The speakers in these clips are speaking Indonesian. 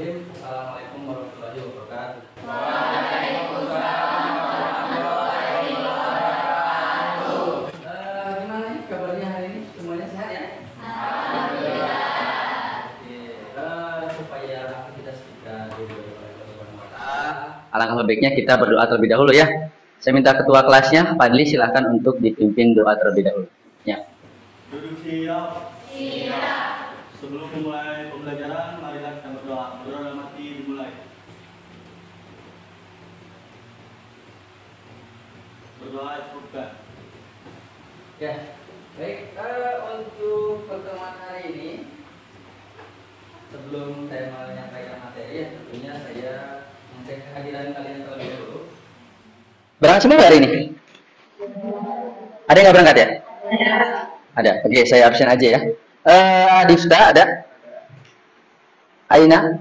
Bismillahirrahmanirrahim. Assalamualaikum warahmatullahi wabarakatuh. Waalaikumsalam warahmatullahi wabarakatuh. Gimana nih kabarnya hari ini? Semuanya sehat ya? Alhamdulillah. Oke. Supaya aktivitas kita diberi oleh Allah Subhanahu wa Ta'ala, Alangkah baiknya kita berdoa terlebih dahulu ya. Saya minta ketua kelasnya, Pak Adli, silakan untuk dipimpin doa terlebih dahulu. Ya. Duduk siap. Siap. Sebelum memulai pembelajaran, marilah kita berdoa. Berdoa dalam hati dimulai. Berdoa cukupkan. ya. Baik, untuk pertemuan hari ini, sebelum saya menyampaikan materi, ya, tentunya saya mengecek kehadiran kalian terlebih dahulu. Berangkat semua hari ini? Ada yang nggak berangkat ya? Ada. Oke, saya absen aja ya. Difta ada? Aina?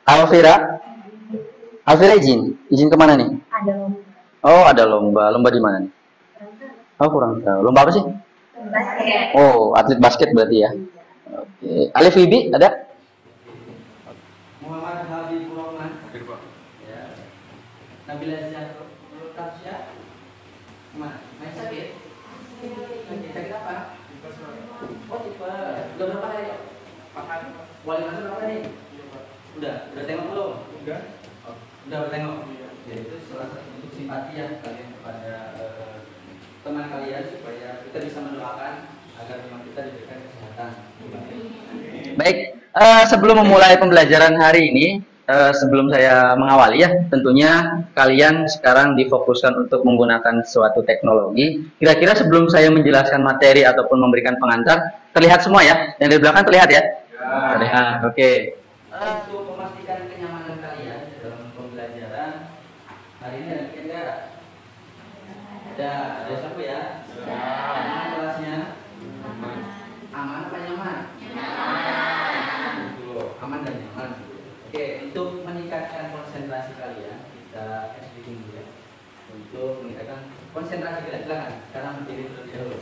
Alvira? Alvira izin kemana nih? Ada lomba Oh, ada lomba. Lomba di mana nih? Oh, kurang tahu. Lomba apa sih? basket. Oh, atlet basket berarti ya. Oke. Alif Wibi ada? Muhammad Habibur Rahman. Ya. Nabila Zakartasya. Mana? Main sakit? Sakit apa? Oh, tipe. Udah berapa hari? 4 hari. Wali masuk berapa nih? Udah tengok belum? Oh, udah bertengok. Ya, itu salah satu bentuk simpati ya kalian kepada teman kalian supaya kita bisa mendoakan agar memang kita diberikan kesehatan. Baik, sebelum memulai pembelajaran hari ini, sebelum saya mengawali ya, tentunya kalian sekarang difokuskan untuk menggunakan suatu teknologi. Kira-kira sebelum saya menjelaskan materi ataupun memberikan pengantar, terlihat semua ya? Yang di belakang terlihat ya? Terlihat, oke. Untuk memastikan kenyamanan kalian dalam pembelajaran hari ini ada enggak? Ada siapa ya? Aman kelasnya? Aman apa nyaman? Aman dan nyaman. Oke, untuk meningkatkan konsentrasi kalian, kita speaking dulu ya. Untuk meningkatkan konsentrasi kalian, silakan. Sekarang berdiri terlebih dahulu.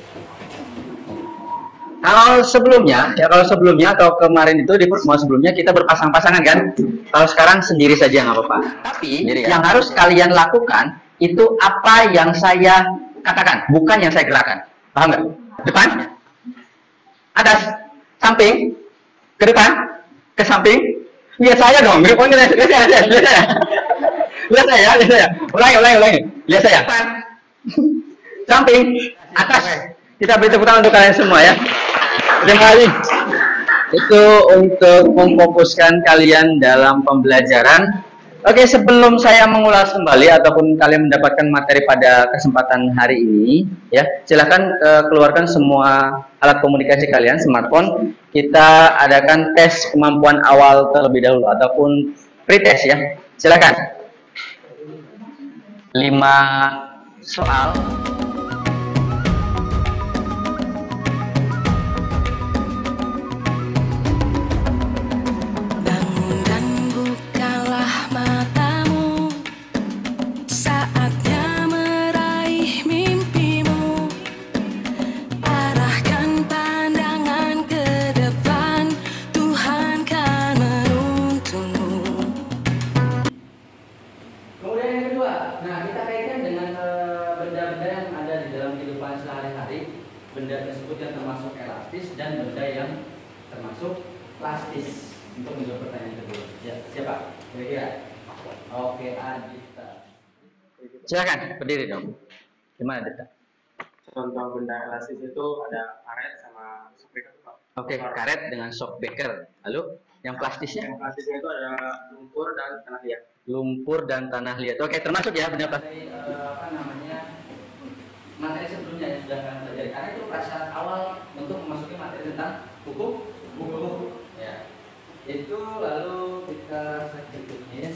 Kalau sebelumnya atau kemarin itu di pertemuan sebelumnya kita berpasang-pasangan kan? Kalau sekarang sendiri saja nggak apa-apa. Tapi yang harus kalian lakukan itu apa yang saya katakan, bukan yang saya gerakan. Paham nggak? Depan, atas, samping, ke depan, ke samping. Lihat saya dong, lihat saya. Ulangi. Lihat saya. Depan, samping, atas. Kita beri tepuk tangan untuk kalian semua ya. Terima kasih. Itu untuk memfokuskan kalian dalam pembelajaran. Oke, sebelum saya mengulas kembali ataupun kalian mendapatkan materi pada kesempatan hari ini, ya, silakan keluarkan semua alat komunikasi kalian, smartphone. Kita adakan tes kemampuan awal terlebih dahulu ataupun pretest ya. Silakan. 5 soal. Kemudian yang kedua, nah kita kaitkan dengan benda-benda yang ada di dalam kehidupan sehari-hari. Benda tersebut yang termasuk elastis dan benda yang termasuk plastis. Untuk menjawab pertanyaan kedua, ya siapa? Kira-kira? Oke, Adita. Silakan berdiri dong. Gimana Adita? Contoh benda elastis itu ada karet sama shockbreaker. Oke, karet dengan shockbreaker. Lalu yang plastisnya? Yang plastisnya itu ada lumpur dan tanah liat. Lumpur dan tanah liat. Oke, termasuk ya benda plastik. Materi sebelumnya yang sudah kalian pelajari. Karena itu prasyarat awal untuk memasuki materi tentang hukum. Ya. Itu lalu kita selanjutnya.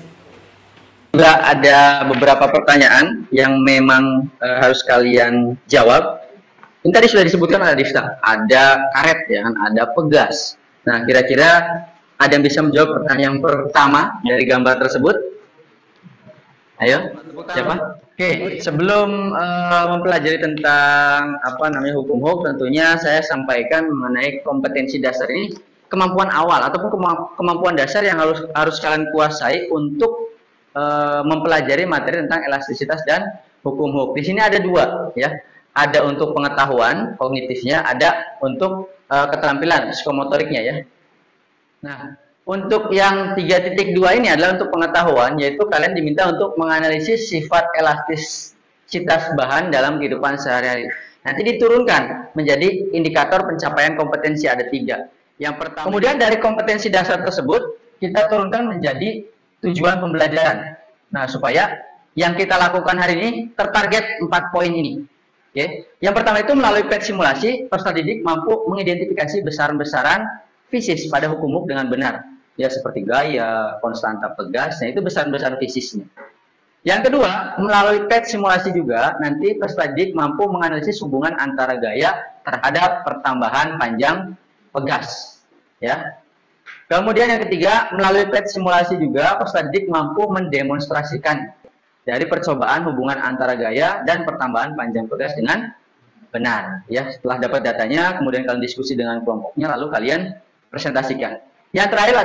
Juga ada beberapa pertanyaan yang memang harus kalian jawab. Ini tadi sudah disebutkan ada Difta, ada karet ya kan, ada pegas. Nah, kira-kira ada yang bisa menjawab pertanyaan yang pertama dari gambar tersebut? Ayo, siapa? Oke, sebelum mempelajari tentang hukum HOK, tentunya saya sampaikan mengenai kompetensi dasar ini. kemampuan awal ataupun kemampuan dasar yang harus kalian kuasai untuk mempelajari materi tentang elastisitas dan hukum Hooke. Di sini ada dua, ya. Ada untuk pengetahuan kognitifnya, ada untuk keterampilan psikomotoriknya, ya. Nah, untuk yang 3.2 ini adalah untuk pengetahuan, yaitu kalian diminta untuk menganalisis sifat elastisitas bahan dalam kehidupan sehari-hari. Nanti diturunkan menjadi indikator pencapaian kompetensi, ada 3. Yang pertama, kemudian dari kompetensi dasar tersebut kita turunkan menjadi tujuan pembelajaran. Nah, supaya yang kita lakukan hari ini tertarget 4 poin ini. Oke. Yang pertama itu melalui PET simulasi, peserta didik mampu mengidentifikasi besaran-besaran fisis pada hukum Hooke dengan benar. Ya, seperti gaya, konstanta pegasnya, itu besaran-besaran fisisnya. Yang kedua, melalui PET simulasi juga, nanti peserta didik mampu menganalisis hubungan antara gaya terhadap pertambahan panjang pegas. Ya. Kemudian yang ketiga, melalui PET simulasi juga, peserta didik mampu mendemonstrasikan dari percobaan hubungan antara gaya dan pertambahan panjang pegas dengan benar. Ya, setelah dapat datanya, kemudian kalian diskusi dengan kelompoknya, lalu kalian presentasikan. Yang terakhir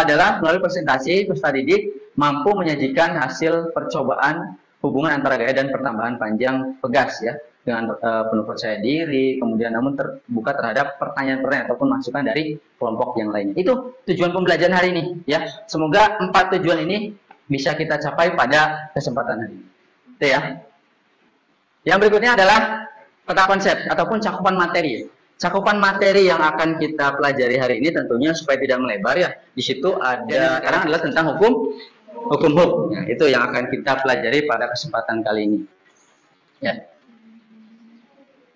adalah melalui presentasi, peserta didik mampu menyajikan hasil percobaan hubungan antara gaya dan pertambahan panjang pegas, ya, dengan penuh percaya diri, kemudian namun terbuka terhadap pertanyaan-pertanyaan ataupun masukan dari kelompok yang lainnya. Itu tujuan pembelajaran hari ini, ya. Semoga 4 tujuan ini bisa kita capai pada kesempatan hari ini. Itu, ya. Yang berikutnya adalah peta konsep ataupun cakupan materi. Cakupan materi yang akan kita pelajari hari ini tentunya supaya tidak melebar, ya. Di situ ada sekarang adalah tentang hukum Hooke. Nah, itu yang akan kita pelajari pada kesempatan kali ini. Ya.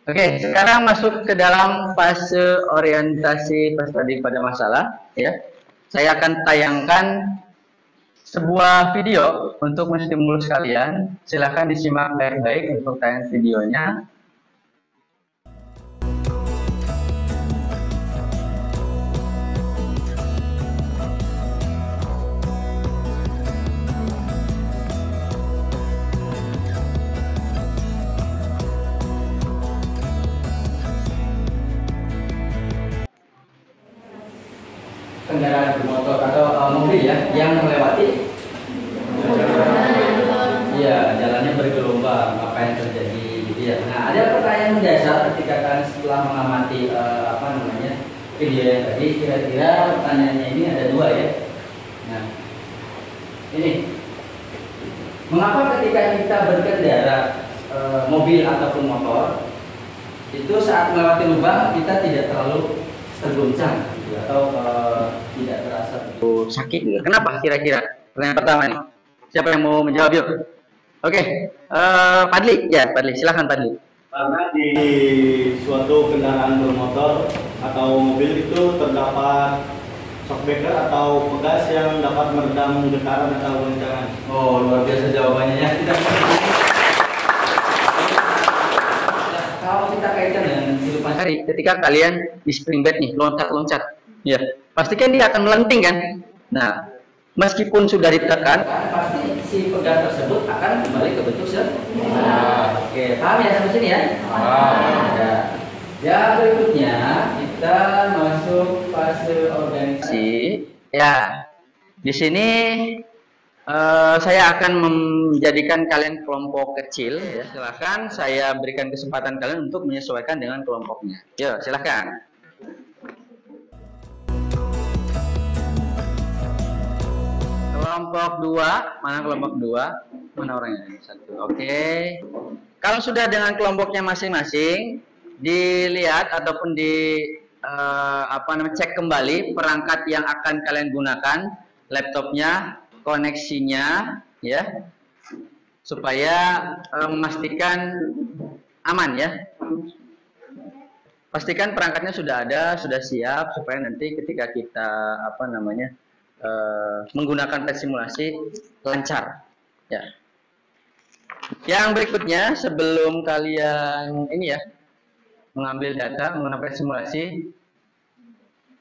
Oke, sekarang masuk ke dalam fase orientasi peserta didik pada masalah, ya. Saya akan tayangkan sebuah video untuk menstimulus kalian. Silahkan disimak baik-baik untuk tayangan videonya. Kendaraan bermotor atau mobil, ya, yang melewati jalannya bergelombang, apa yang terjadi, gitu, ya. Nah, ada pertanyaan mendasar ketika kalian setelah mengamati video yang tadi. Kira-kira pertanyaannya ini ada 2, ya. Nah, ini mengapa ketika kita berkendara mobil ataupun motor itu saat melewati lubang kita tidak terlalu terguncang, gitu, atau tidak terasa sakit, gitu. Kenapa kira-kira? Pertanyaan pertama nih. Siapa yang mau menjawab, yuk? Oke, Padli, ya, Padli, silahkan Padli. Karena di suatu kendaraan bermotor atau mobil itu terdapat shockbreaker atau pegas yang dapat meredam getaran atau goncangan. Oh, luar biasa jawabannya, ya. Kalau kita kaitkan dengan kehidupan Hari ketika kalian di spring bed nih, loncat-loncat, ya, pastikan dia akan melenting, kan? Nah, meskipun sudah ditekan, pasti si pegas tersebut akan kembali ke bentuk semula. Oke, paham ya sampai sini, ya? Ya. Yang berikutnya kita masuk fase organisasi. Ya, di sini saya akan menjadikan kalian kelompok kecil, ya. Silahkan saya berikan kesempatan kalian untuk menyesuaikan dengan kelompoknya. Yo, silahkan. Kelompok 2, mana kelompok 2? Mana orangnya? 1. Oke. Kalau sudah dengan kelompoknya masing-masing, dilihat ataupun cek kembali perangkat yang akan kalian gunakan, laptopnya, koneksinya, ya, supaya memastikan aman, ya. Pastikan perangkatnya sudah ada, sudah siap, supaya nanti ketika kita menggunakan tes simulasi lancar, ya. Yang berikutnya, sebelum kalian mengambil data menggunakan simulasi,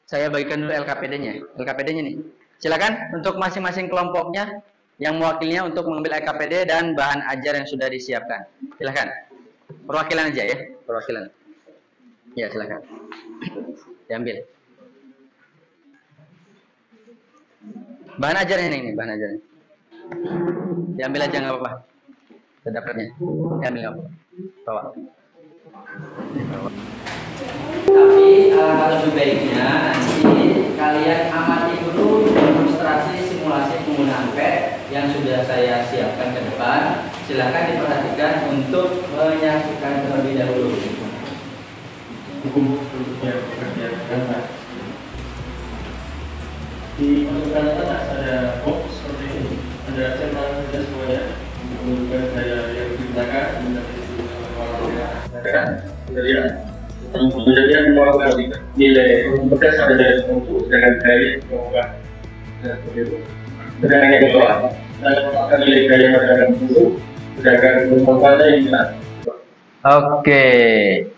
saya bagikan dulu LKPD-nya. LKPD-nya nih. Silakan untuk masing-masing kelompoknya yang mewakilinya untuk mengambil LKPD dan bahan ajar yang sudah disiapkan. Silakan. Perwakilan aja, ya, perwakilan. Ya, silakan. Diambil. Bahan ajarnya ini, bahan ajarnya. Diambil aja nggak apa-apa. Terdapatnya. Diambil nggak apa-apa. Bawa. Tapi alangkah lebih baiknya nanti kalian amati dulu demonstrasi simulasi penggunaan PET yang sudah saya siapkan ke depan. Silahkan diperhatikan untuk menyaksikan terlebih dahulu. Di pasukan atas ada box seperti ini, ada centang dan semuanya untuk menentukan daya yang digunakan kemudian melakukan nilai berdasarkan dari tertentu dengan daya melakukan seperti itu. Sedangkan yang kedua, saya melakukan nilai daya pada tertentu, sedangkan totalnya yang kita. Oke,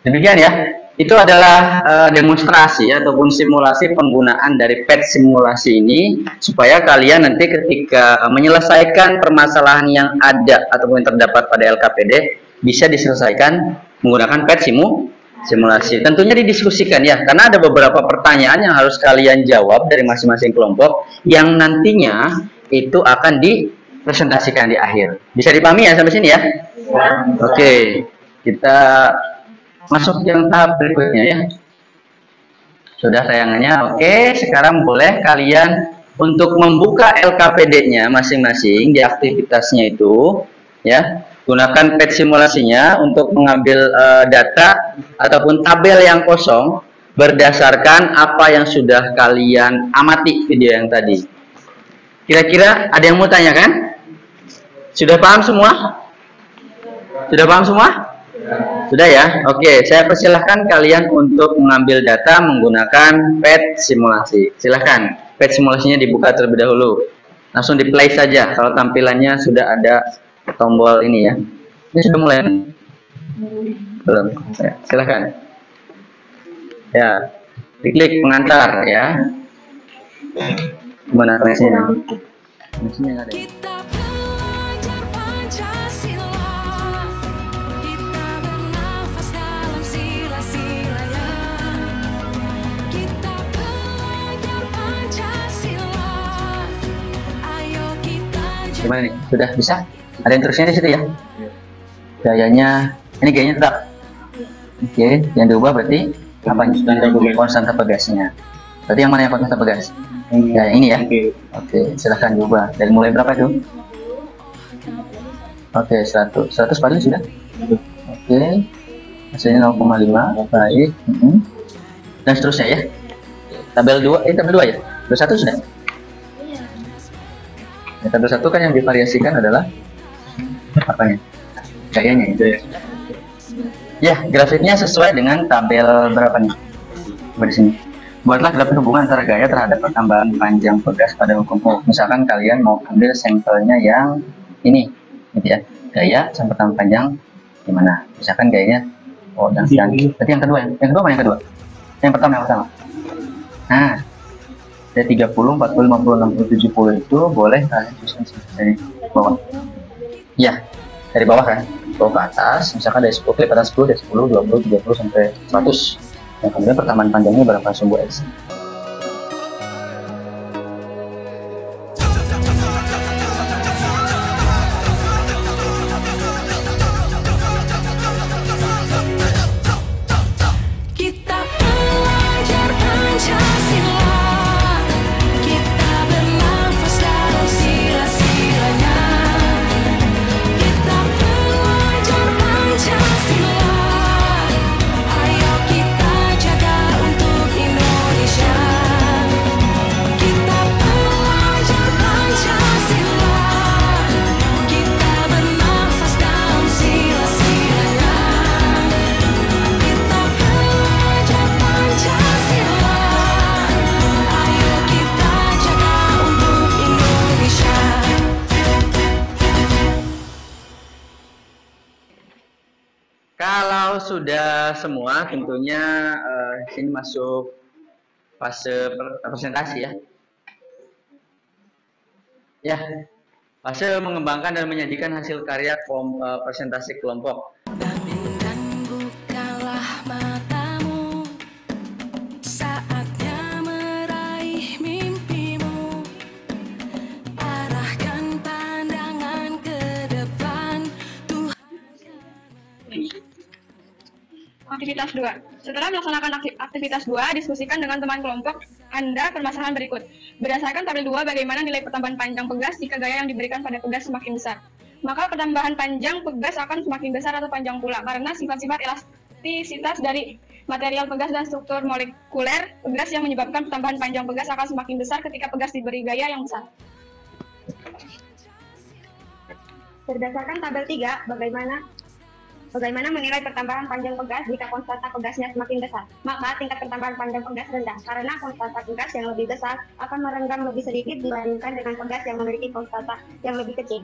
demikian ya. Itu adalah demonstrasi ataupun simulasi penggunaan dari PET simulasi ini supaya kalian nanti ketika menyelesaikan permasalahan yang ada ataupun yang terdapat pada LKPD bisa diselesaikan menggunakan PET simulasi. Tentunya didiskusikan ya, karena ada beberapa pertanyaan yang harus kalian jawab dari masing-masing kelompok yang nantinya itu akan dipresentasikan di akhir. Bisa dipahami ya sampai sini ya? Oke, kita masuk yang tahap berikutnya ya. Sudah tayangannya. Oke, sekarang boleh kalian untuk membuka LKPD-nya masing-masing di aktivitasnya itu ya. Gunakan PET simulasinya untuk mengambil data ataupun tabel yang kosong berdasarkan apa yang sudah kalian amati video yang tadi. Kira-kira ada yang mau tanyakan? Sudah paham semua? Sudah paham semua? Sudah ya? Oke, saya persilahkan kalian untuk mengambil data menggunakan PET simulasi. Silahkan, PET simulasinya dibuka terlebih dahulu. Langsung di play saja kalau tampilannya sudah ada tombol ini ya. Ini sudah mulai? Belum? Ya, silahkan. Ya, diklik pengantar ya. Gimana koneksinya? Koneksinya nggak ada. Kita belajar Pancasila, kita bernafas dalam sila-silanya. Kita belajar Pancasila, ayo kita Gimana nih? Sudah bisa? Ada yang terusnya di situ ya? Gayanya, ini gayanya tetap. Oke, yang diubah berarti apa? Konstanta pegasnya. Berarti yang mana yang konstanta pegas? Ya, yang ini ya. Oke, silahkan diubah. Dari mulai berapa itu? Oke, 100. 100 paling sudah? Oke. Hasilnya 0,5. Baik. Dan seterusnya ya. Tabel 2, tabel 2 ya? Tabel 1 sudah? Ya, tabel 1 kan yang divariasikan adalah apanya? Gayanya itu ya. Ya, grafiknya sesuai dengan tabel berapa nih? Coba di sini. Buatlah grafik hubungan antara gaya terhadap pertambahan panjang pegas pada hukum O. Misalkan kalian mau ambil sampelnya yang ini, gitu ya. Gaya sampai pertambahan panjang gimana? Misalkan gayanya oh dan berarti yang kedua yang kedua mana yang kedua? Yang pertama Nah, dari 30, 40, 50, 60, 70 itu boleh kalian tuliskan dari bawah. Ya, dari bawah kan, bawah ke atas. Misalkan dari 10 klik atas 10, dari 10, 20, 30 sampai 100. Yang kemudian pertambahan panjangnya berapa sumbu X. Kita belajar Pancasila, kita bernafas dalam sila-silanya. Kita belajar Pancasila, ayo kita jaga untuk Indonesia. Kita belajar Pancasila, kita bernafas dalam sila-silanya. Kita belajar Pancasila, ayo kita jaga untuk Indonesia. Kalau sudah semua, tentunya ini masuk fase presentasi ya. Ya, fase mengembangkan dan menyajikan hasil karya presentasi kelompok. Bangun dan bukalah matamu, saatnya meraih mimpimu. aktivitas 2. Setelah melaksanakan aktivitas 2, diskusikan dengan teman kelompok Anda permasalahan berikut. Berdasarkan tabel 2, bagaimana nilai pertambahan panjang pegas jika gaya yang diberikan pada pegas semakin besar? Maka pertambahan panjang pegas akan semakin besar atau panjang pula, karena sifat-sifat elastisitas dari material pegas dan struktur molekuler pegas yang menyebabkan pertambahan panjang pegas akan semakin besar ketika pegas diberi gaya yang besar. Berdasarkan tabel 3, bagaimana menilai pertambahan panjang pegas jika konstanta pegasnya semakin besar? Maka tingkat pertambahan panjang pegas rendah, karena konstanta pegas yang lebih besar akan merenggang lebih sedikit dibandingkan dengan pegas yang memiliki konstanta yang lebih kecil.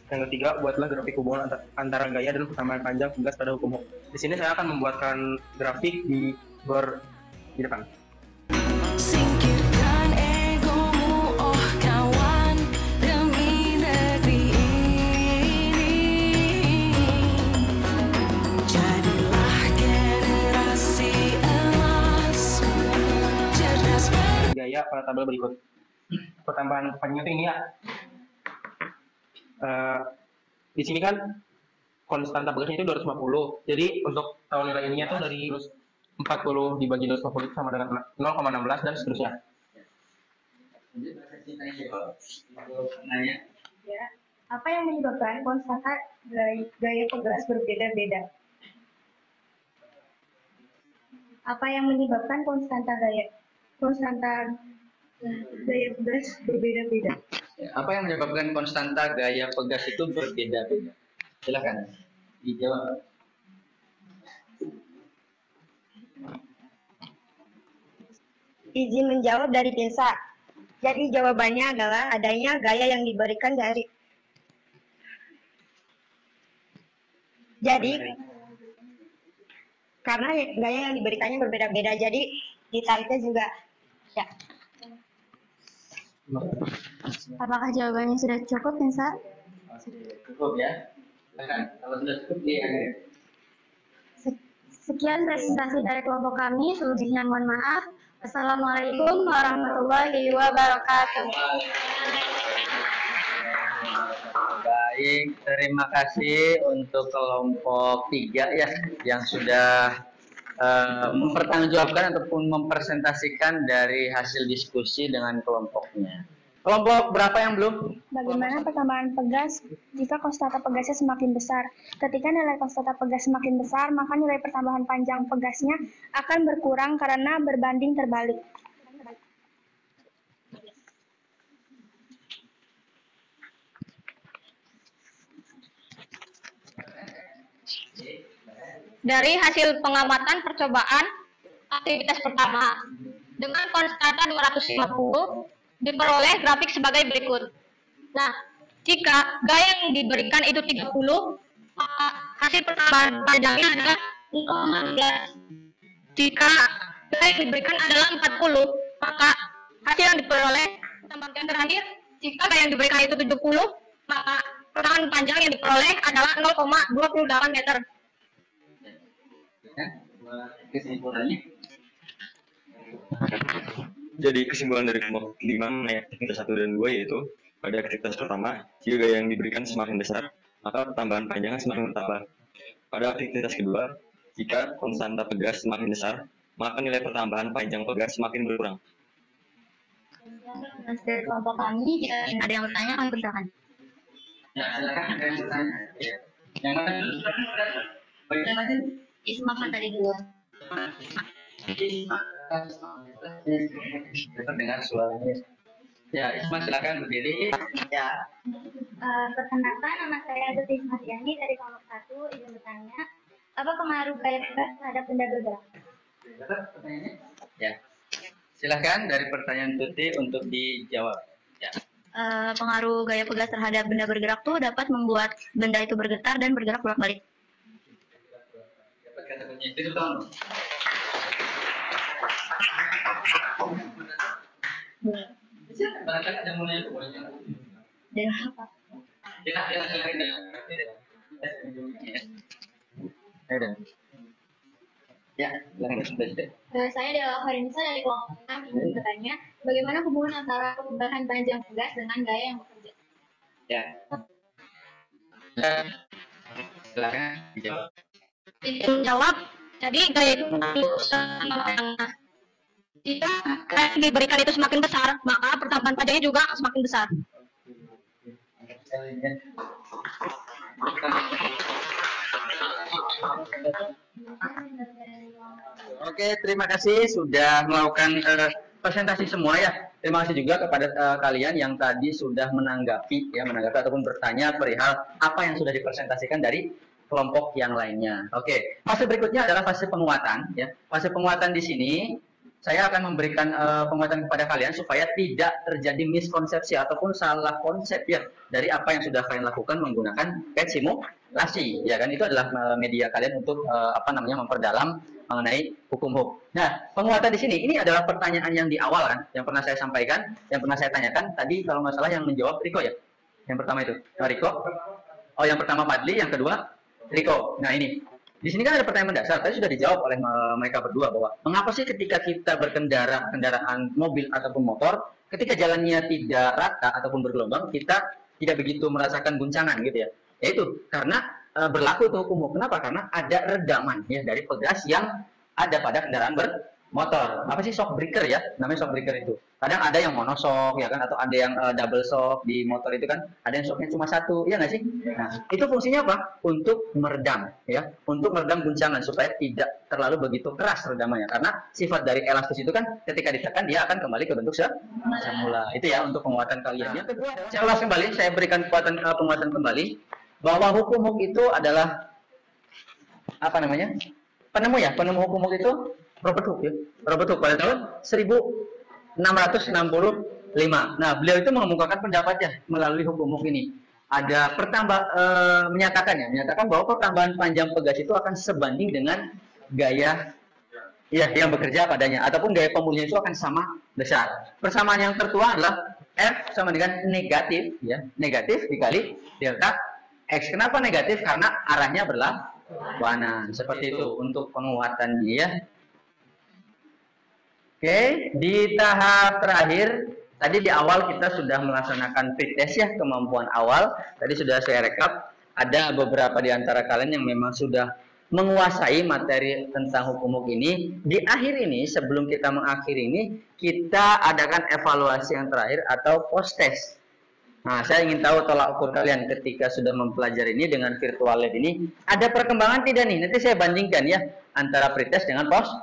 Yang ketiga, buatlah grafik hubungan antara gaya dan pertambahan panjang pegas pada hukum Hooke. Di sini saya akan membuatkan grafik di depan. Singkirkan egomu, oh kawan, demi negeri ini. Jadilah generasi emas, cerdas Gaya pada tabel berikut. Pertambahan panjang itu ini ya. Di sini kan konstanta pegasnya itu 250. Jadi untuk tahu nilai ininya tuh dari 40 dibagi 250 sama dengan 0,16 dan seterusnya. Ya. Apa yang menyebabkan konstanta gaya pegas berbeda-beda? Apa yang menyebabkan konstanta gaya pegas berbeda-beda? Apa yang menyebabkan konstanta gaya pegas itu berbeda-beda? Silakan dijawab. Izin menjawab dari Desa. Jadi jawabannya adalah adanya gaya yang diberikan dari. Jadi karena gaya yang diberikannya berbeda-beda, jadi ditariknya juga. Ya. Apakah jawabannya sudah cukup, Desa? Cukup ya. Silakan. Kalau sudah cukup diakhiri. Sekian presentasi dari kelompok kami. Selebihnya mohon maaf. Assalamualaikum warahmatullahi wabarakatuh. Baik, terima kasih untuk kelompok 3 ya yang sudah mempertanggungjawabkan ataupun mempresentasikan dari hasil diskusi dengan kelompoknya. Kelompok berapa yang belum? Bagaimana pertambahan pegas jika konstanta pegasnya semakin besar? Ketika nilai konstanta pegas semakin besar, maka nilai pertambahan panjang pegasnya akan berkurang karena berbanding terbalik. Dari hasil pengamatan percobaan aktivitas pertama dengan konstanta 250 diperoleh grafik sebagai berikut. Nah, jika gaya yang diberikan itu 30, maka hasil pertambahan panjangnya adalah 0,13. Jika gaya yang diberikan adalah 40, maka hasil yang diperoleh pertambahan terakhir, jika gaya yang diberikan itu 70, maka pertambahan panjang yang diperoleh adalah 0,28 meter. Kesimpulannya? Jadi kesimpulan dari kelompok 5 mengenai aktivitas 1 dan 2 yaitu pada aktivitas pertama, jika gaya yang diberikan semakin besar, maka pertambahan panjangnya semakin bertambah. Pada aktivitas kedua, jika konstanta pegas semakin besar, maka nilai pertambahan panjang pegas semakin berkurang. Dari kelompok kami, jika ada yang bertanya, kami persilakan. Ya, silakan ada yang bertanya. Yang mana? Bagaimana? Isma kan tadi dua. Dengar suaranya. Ya, Isma silakan berdiri. Ya. Perkenalkan, nama saya Dutri Ismatiani dari kelompok 1. Izin bertanya, apa pengaruh gaya pegas terhadap benda bergerak? Pertanyaannya? Ya. Silakan dari pertanyaan Tuti untuk dijawab. Ya. Pengaruh gaya pegas terhadap benda bergerak tuh dapat membuat benda itu bergetar dan bergerak bolak-balik. Dapat kata kunci itu dong. Barangkali ada mulai boleh jawab. Dengan apa? Ya, silakan. Saya adalah Farinisa dari kelompok 6. Ingin bertanya, bagaimana hubungan antara perubahan panjang pegas dengan gaya yang bekerja? Ya. Silakan dijawab. menjawab. Jadi gaya itu yang jika gaya yang diberikan itu semakin besar, maka pertambahan pajaknya juga semakin besar. Oke, terima kasih sudah melakukan presentasi semua ya. Terima kasih juga kepada kalian yang tadi sudah menanggapi ataupun bertanya perihal apa yang sudah dipresentasikan dari kelompok yang lainnya. Oke, fase berikutnya adalah fase penguatan ya. Fase penguatan di sini saya akan memberikan penguatan kepada kalian supaya tidak terjadi miskonsepsi ataupun salah konsep ya dari apa yang sudah kalian lakukan menggunakan PET simulasi ya kan. Itu adalah media kalian untuk memperdalam mengenai hukum. Nah, penguatan di sini ini adalah pertanyaan yang di awal kan, yang pernah saya sampaikan, yang pernah saya tanyakan tadi kalau nggak salah yang menjawab Riko ya. Yang pertama itu Riko. Oh, yang pertama Fadli, yang kedua Riko. Nah, ini di sini kan ada pertanyaan mendasar, tadi sudah dijawab oleh mereka berdua bahwa mengapa sih ketika kita berkendara kendaraan mobil ataupun motor, ketika jalannya tidak rata ataupun bergelombang, kita tidak begitu merasakan guncangan gitu ya. Yaitu karena berlaku itu hukum. Kenapa? Karena ada redaman ya dari pegas yang ada pada kendaraan bermotor. Apa sih shock breaker ya? Namanya shock breaker itu. Kadang ada yang monoshock ya kan, atau ada yang double shock di motor itu kan, ada yang shocknya cuma satu, ya nggak sih? Nah, itu fungsinya apa? Untuk meredam ya, untuk meredam guncangan supaya tidak terlalu begitu keras redamannya. Karena sifat dari elastis itu kan ketika ditekan dia akan kembali ke bentuk semula. Itu ya untuk penguatan kalian. Yang kedua, saya ulas kembali, saya berikan penguatan kembali bahwa hukum itu adalah apa namanya? Penemu hukum itu Robert Hooke ya. Robert Hooke pada tahun 1665. Nah, beliau itu mengemukakan pendapatnya melalui hukum Hooke ini. Ada menyatakan bahwa pertambahan panjang pegas itu akan sebanding dengan gaya ya yang bekerja padanya ataupun gaya pemulihan itu akan sama besar. Persamaan yang tertua adalah F sama dengan negatif ya, negatif dikali delta X. Kenapa negatif? Karena arahnya berlawanan. Seperti itu untuk penguatan dia. Oke, di tahap terakhir, tadi di awal kita sudah melaksanakan pretest ya, kemampuan awal. Tadi sudah saya rekap, ada beberapa di antara kalian yang memang sudah menguasai materi tentang hukum ini. Di akhir ini, sebelum kita mengakhiri ini, kita adakan evaluasi yang terakhir atau post test. Nah, saya ingin tahu tolak ukur kalian ketika sudah mempelajari ini dengan virtual lab ini, ada perkembangan tidak nih? Nanti saya bandingkan ya, antara pretest dengan post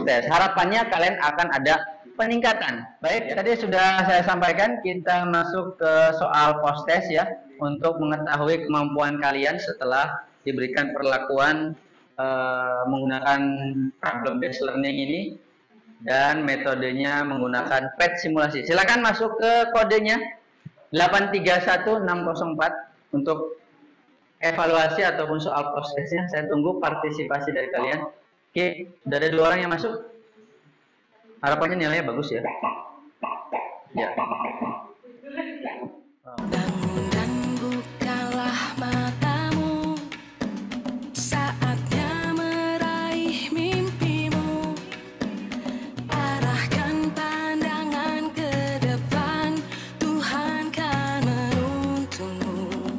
test. Harapannya kalian akan ada peningkatan. Baik, tadi sudah saya sampaikan, kita masuk ke soal post test ya, untuk mengetahui kemampuan kalian setelah diberikan perlakuan menggunakan problem based learning ini dan metodenya menggunakan PET simulasi. Silakan masuk ke kodenya 831604 untuk evaluasi ataupun soal post testnya. Saya tunggu partisipasi dari kalian. Oke, sudah ada 2 orang yang masuk. Harapannya nilainya bagus ya. Ya. Bangun dan bukalah matamu, saatnya meraih mimpimu. Arahkan pandangan ke depan, Tuhan kan menuntunmu.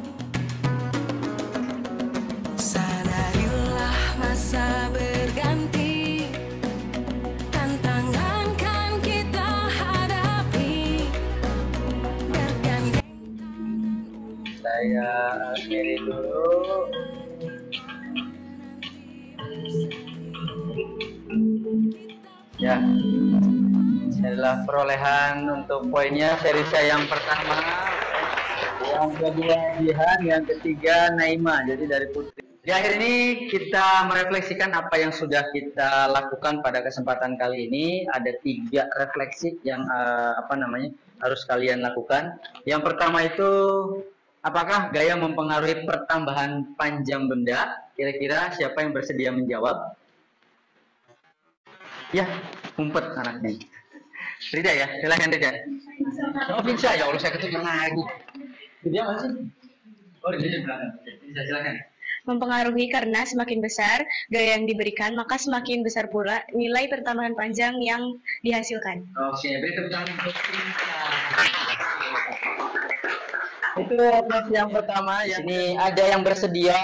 Sadarilah masa berganti, tantangan kan kita hadapi. Bergandeng Saya akhiri dulu. Ya, ini adalah perolehan untuk poinnya. Serisa yang pertama, yang kedua Jihan, yang ketiga Naima. Jadi dari Putri. Di akhir ini kita merefleksikan apa yang sudah kita lakukan pada kesempatan kali ini. Ada 3 refleksi yang harus kalian lakukan. Yang pertama itu, apakah gaya mempengaruhi pertambahan panjang benda? Kira-kira siapa yang bersedia menjawab? Ya, umpet anaknya. Rida ya, silahkan Rida. Oh, bisa ya Allah, saya ketemu lagi. Dia mana sih? Oh, Rida di belakang. Bisa, silahkan. Mempengaruhi karena semakin besar gaya yang diberikan, maka semakin besar pula nilai pertambahan panjang yang dihasilkan. Oke, beri tepuk tangan untuk Itu refleksi yang pertama. Ini ada yang bersedia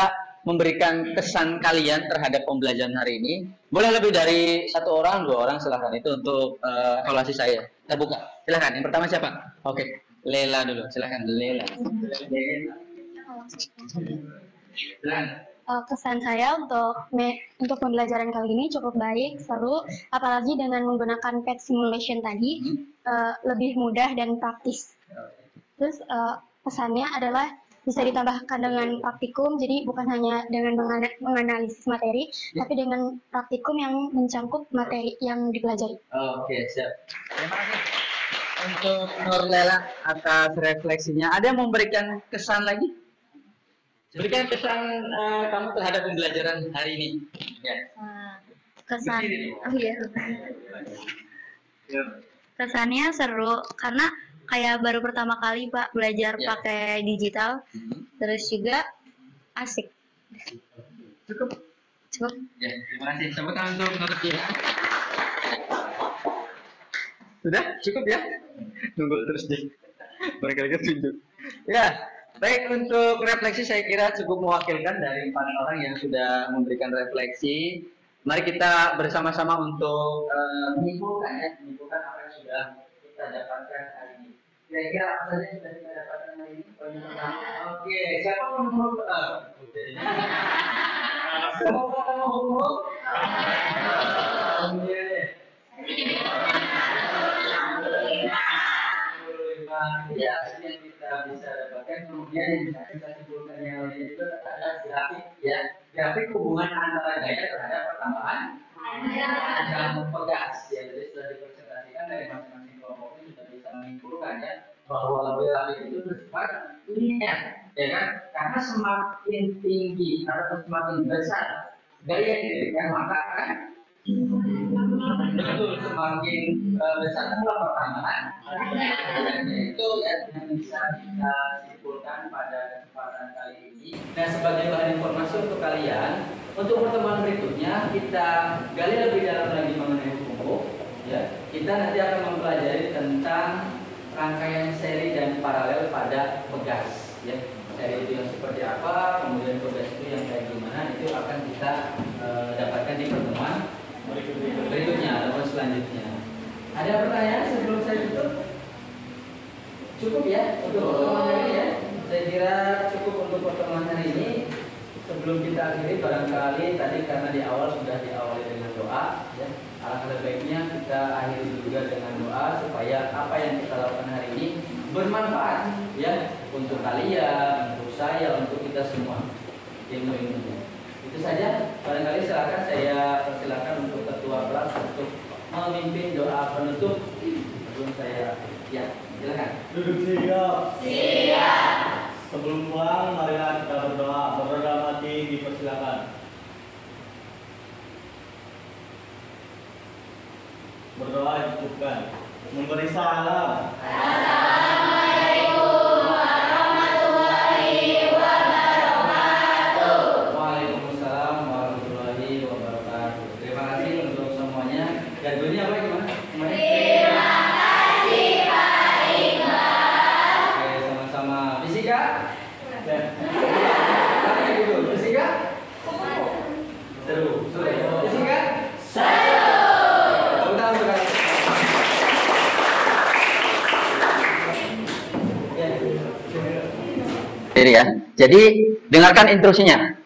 memberikan kesan kalian terhadap pembelajaran hari ini. Boleh lebih dari 1 orang, 2 orang, silahkan. Itu untuk evaluasi saya. Kita buka. Silahkan. Yang pertama siapa? Oke, Lela dulu. Silahkan, Lela. Silahkan. Kesan saya untuk pembelajaran kali ini cukup baik, seru, apalagi dengan menggunakan pet simulation tadi, lebih mudah dan praktis. Terus pesannya adalah bisa ditambahkan dengan praktikum, jadi bukan hanya dengan menganalisis materi, tapi dengan praktikum yang mencangkup materi yang dipelajari. Oke, siap. Terima kasih untuk Nurlela atas refleksinya. Ada yang memberikan kesan lagi? Berikan kesan kamu terhadap pembelajaran hari ini. Ya. Kesan, kesannya seru karena kayak baru pertama kali Pak belajar pakai digital, terus juga asik. Cukup. Ya, terima kasih. Tepuk tangan untuk Nurlela. Sudah cukup ya? Nunggu terus deh. Mereka tunjuk. Ya. Baik, untuk refleksi saya kira cukup mewakilkan dari 4 orang yang sudah memberikan refleksi. Mari kita bersama-sama untuk menyimpulkan apa yang sudah kita dapatkan hari ini. Kira-kira apa saja yang sudah kita dapatkan hari ini? Oke, siapa menurut ya, yang kita bisa dapatkan, kemudian yang bisa kita simpulkan yang lain itu adalah grafik, ya, grafik hubungan antara gaya terhadap pertambahan dan pegas, ya. Jadi sudah dipresentasikan dari masing-masing kelompok ini sudah bisa menyimpulkan ya bahwa grafik itu bersifat linear, ya kan? Karena semakin tinggi atau semakin besar gaya yang diberikan maka kan betul semakin besar pula pertambahan. Itu yang bisa kita simpulkan pada kesempatan kali ini. Nah, sebagai bahan informasi untuk kalian, untuk pertemuan berikutnya kita gali lebih dalam lagi mengenai hukum. Ya, kita nanti akan mempelajari tentang rangkaian seri dan paralel pada pegas. Ya, seri itu yang seperti apa, kemudian pegas itu yang kayak gimana, itu akan kita dapatkan di pertemuan berikutnya ataupun selanjutnya. Ada pertanyaan sebelum saya tutup? Cukup ya untuk pertemuan hari ini ya. Saya kira cukup untuk pertemuan hari ini. Sebelum kita akhiri, barangkali tadi karena di awal sudah diawali dengan doa, ya. Alangkah baiknya kita akhiri juga dengan doa supaya apa yang kita lakukan hari ini bermanfaat ya untuk kalian, untuk saya, untuk kita semua. Ilmu-ilmunya. Itu saja. Barangkali saya persilakan untuk ketua kelas untuk memimpin doa penutup sebelum saya ya silakan. Duduk siap. Siap. Sebelum pulang, marilah kita berdoa. Berdoa mati dipersilakan. Berdoa dicukupkan. Memberi salam. Assalamualaikum warahmatullahi wabarakatuh. Waalaikumsalam warahmatullahi wabarakatuh. Terima kasih untuk semuanya. Dan bunyinya apa gimana? Terima kasih Pak Iqbal. Oke, sama-sama. Fisika? Tanya dulu. Fisika? Seru. Fisika? Seru. Ya. Jadi dengarkan instruksinya.